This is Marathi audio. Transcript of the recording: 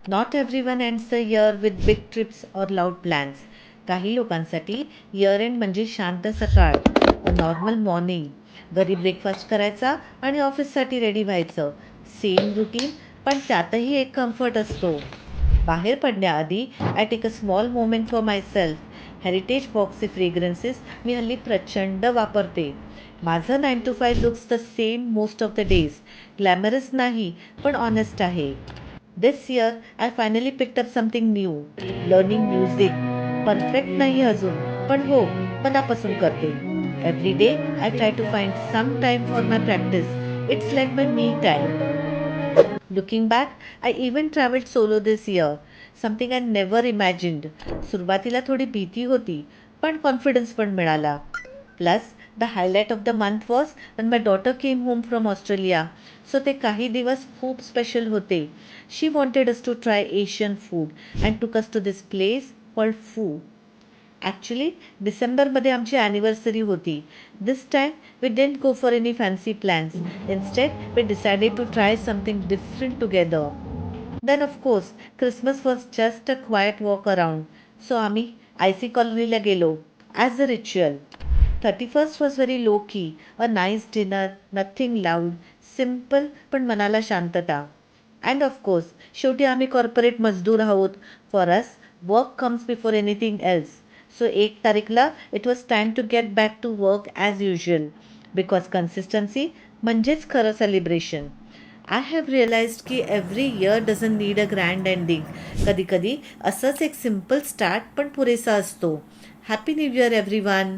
Not everyone ends the year with big trips or loud plans. काही लोकांसाठी इयर एंड म्हणजे शांत सकाळ, अ नॉर्मल मॉर्निंग, घरी ब्रेकफास्ट करायचा आणि ऑफिससाठी रेडी व्हायचं. सेम रुटीन, पण त्यातही एक कम्फर्ट असतो. बाहेर पडण्याआधी I take a small moment for myself. Heritage बॉक्सचे फ्रेग्रन्सेस मी हल्ली प्रचंड वापरते. माझं 9 to 5 looks the same most of the days. Glamorous नाही, पण ऑनेस्ट आहे. This year I finally picked up something new. Learning music. Perfect नाही अजून, पण हो, मनापासून करते. Every day I try to find some time for my practice. It's like my me time. Looking back, I even travelled solo this year. Something I never imagined. सुरुवातीला थोडी भीती होती, पण कॉन्फिडन्स पण मिळाला. Plus the highlight of the month was when my daughter came home from Australia. So ते काही दिवस खूप स्पेशल होते. She wanted us to try Asian food and took us to this place called Phu. Actually डिसेंबरमध्ये आमची ॲनिव्हर्सरी होती. This time we didn't go for any fancy plans. Instead we decided to try something different together. Then of course Christmas was just a quiet walk around. So आम्ही आयसी कॉलनीला गेलो as a ritual. 31st was very low key. A nice dinner, nothing loud, simple पण मनाला शांतता. अँड ऑफकोर्स शेवटी आम्ही कॉर्पोरेट मजदूर आहोत. For us work comes before anything else. So 1 तारीखला it was time to get back to work as usual. Because consistency म्हणजेच खरं सेलिब्रेशन. आय हॅव रिअलाइज्ड की every year doesn't need a grand ending. कधीकधी असंच एक सिम्पल स्टार्ट पण पुरेसा असतो. Happy new year everyone.